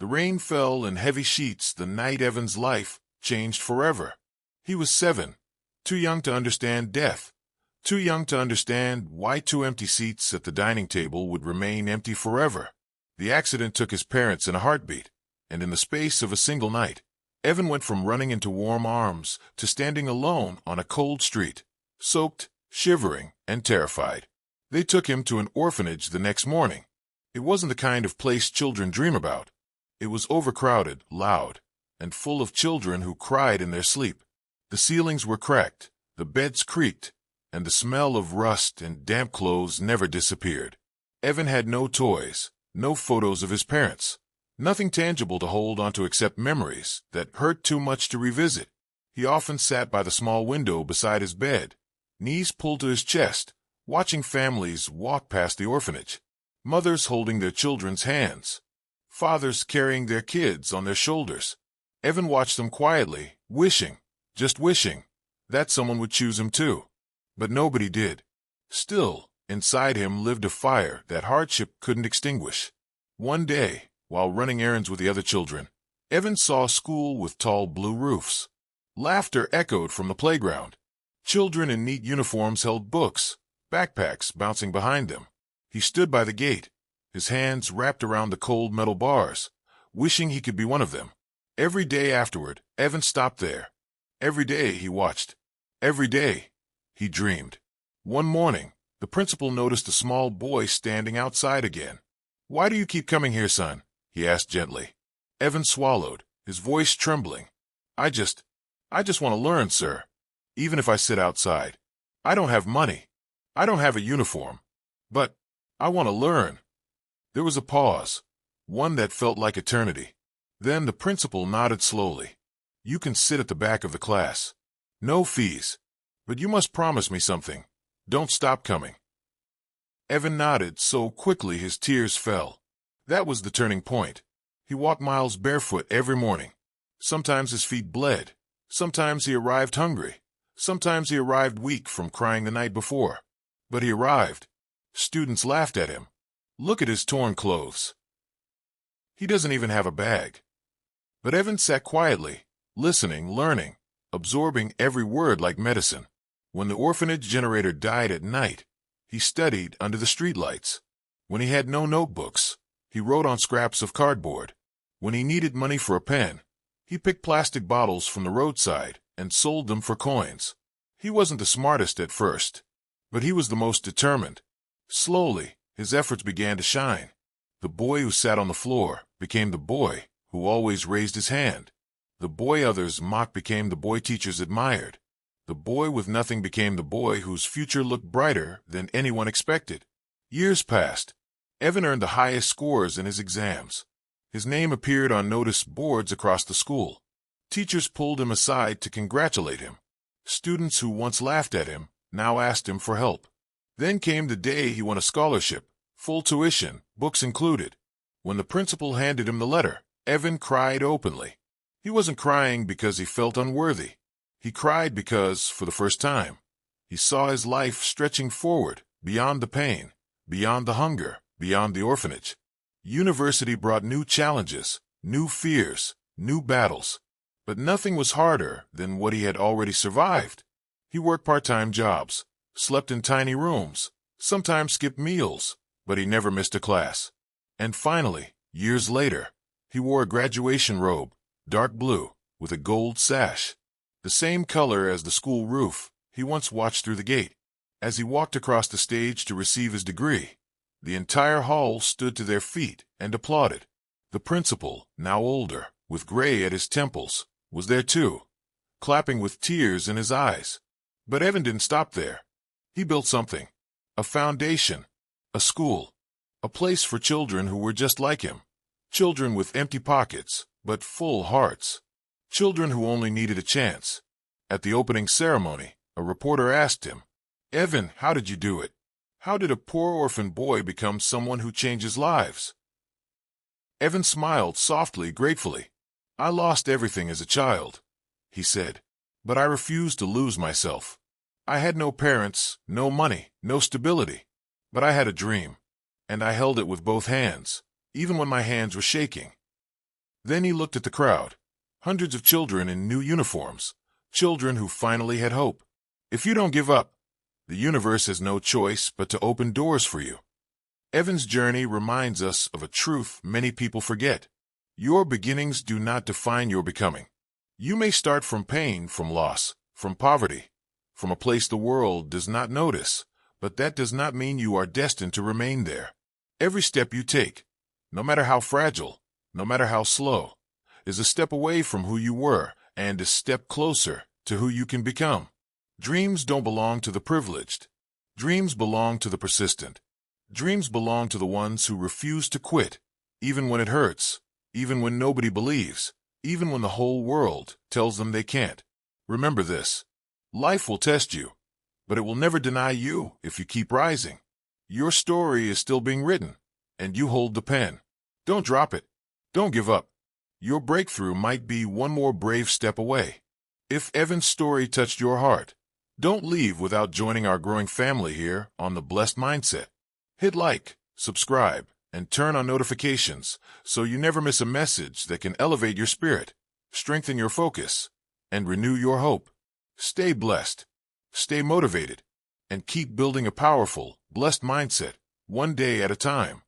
The rain fell in heavy sheets the night Evan's life changed forever. He was 7, too young to understand death, too young to understand why 2 empty seats at the dining table would remain empty forever. The accident took his parents in a heartbeat, and in the space of a single night, Evan went from running into warm arms to standing alone on a cold street, soaked, shivering, and terrified. They took him to an orphanage the next morning. It wasn't the kind of place children dream about. It was overcrowded, loud, and full of children who cried in their sleep. The ceilings were cracked, the beds creaked, and the smell of rust and damp clothes never disappeared. Evan had no toys, no photos of his parents, nothing tangible to hold onto except memories that hurt too much to revisit. He often sat by the small window beside his bed, knees pulled to his chest, watching families walk past the orphanage, mothers holding their children's hands, fathers carrying their kids on their shoulders. Evan watched them quietly, wishing, just wishing, that someone would choose him too. But nobody did. Still, inside him lived a fire that hardship couldn't extinguish. One day, while running errands with the other children, Evan saw a school with tall blue roofs. Laughter echoed from the playground. Children in neat uniforms held books, backpacks bouncing behind them. He stood by the gate, his hands wrapped around the cold metal bars, wishing he could be one of them. Every day afterward, Evan stopped there. Every day he watched. Every day he dreamed. One morning, the principal noticed a small boy standing outside again. "Why do you keep coming here, son?" he asked gently. Evan swallowed, his voice trembling. I just want to learn, sir. Even if I sit outside. I don't have money. I don't have a uniform. But I want to learn." There was a pause, one that felt like eternity. Then the principal nodded slowly. "You can sit at the back of the class. No fees. But you must promise me something. Don't stop coming." Evan nodded so quickly his tears fell. That was the turning point. He walked miles barefoot every morning. Sometimes his feet bled. Sometimes he arrived hungry. Sometimes he arrived weak from crying the night before. But he arrived. Students laughed at him. "Look at his torn clothes. He doesn't even have a bag." But Evan sat quietly, listening, learning, absorbing every word like medicine. When the orphanage generator died at night, he studied under the streetlights. When he had no notebooks, he wrote on scraps of cardboard. When he needed money for a pen, he picked plastic bottles from the roadside and sold them for coins. He wasn't the smartest at first, but he was the most determined. Slowly, his efforts began to shine. The boy who sat on the floor became the boy who always raised his hand. The boy others mocked became the boy teachers admired. The boy with nothing became the boy whose future looked brighter than anyone expected. Years passed. Evan earned the highest scores in his exams. His name appeared on notice boards across the school. Teachers pulled him aside to congratulate him. Students who once laughed at him now asked him for help. Then came the day he won a scholarship, full tuition, books included. When the principal handed him the letter, Evan cried openly. He wasn't crying because he felt unworthy. He cried because, for the first time, he saw his life stretching forward, beyond the pain, beyond the hunger, beyond the orphanage. University brought new challenges, new fears, new battles. But nothing was harder than what he had already survived. He worked part-time jobs, slept in tiny rooms, sometimes skipped meals, but he never missed a class. And finally, years later, he wore a graduation robe, dark blue, with a gold sash, the same color as the school roof he once watched through the gate. As he walked across the stage to receive his degree, the entire hall stood to their feet and applauded. The principal, now older, with gray at his temples, was there too, clapping with tears in his eyes. But Evan didn't stop there. He built something. A foundation. A school. A place for children who were just like him. Children with empty pockets, but full hearts. Children who only needed a chance. At the opening ceremony, a reporter asked him, "Evan, how did you do it? How did a poor orphan boy become someone who changes lives?" Evan smiled softly, gratefully. "I lost everything as a child," he said, "but I refused to lose myself. I had no parents, no money, no stability, but I had a dream, and I held it with both hands, even when my hands were shaking." Then he looked at the crowd. Hundreds of children in new uniforms. Children who finally had hope. If you don't give up, the universe has no choice but to open doors for you. Evan's journey reminds us of a truth many people forget. Your beginnings do not define your becoming. You may start from pain, from loss, from poverty, from a place the world does not notice, but that does not mean you are destined to remain there. Every step you take, no matter how fragile, no matter how slow, is a step away from who you were and a step closer to who you can become. Dreams don't belong to the privileged. Dreams belong to the persistent. Dreams belong to the ones who refuse to quit, even when it hurts, even when nobody believes, even when the whole world tells them they can't. Remember this. Life will test you, but it will never deny you if you keep rising. Your story is still being written, and you hold the pen. Don't drop it. Don't give up. Your breakthrough might be one more brave step away. If Evan's story touched your heart, don't leave without joining our growing family here on The Blessed Mindset. Hit like, subscribe, and turn on notifications so you never miss a message that can elevate your spirit, strengthen your focus, and renew your hope. Stay blessed, stay motivated, and keep building a powerful, blessed mindset, one day at a time.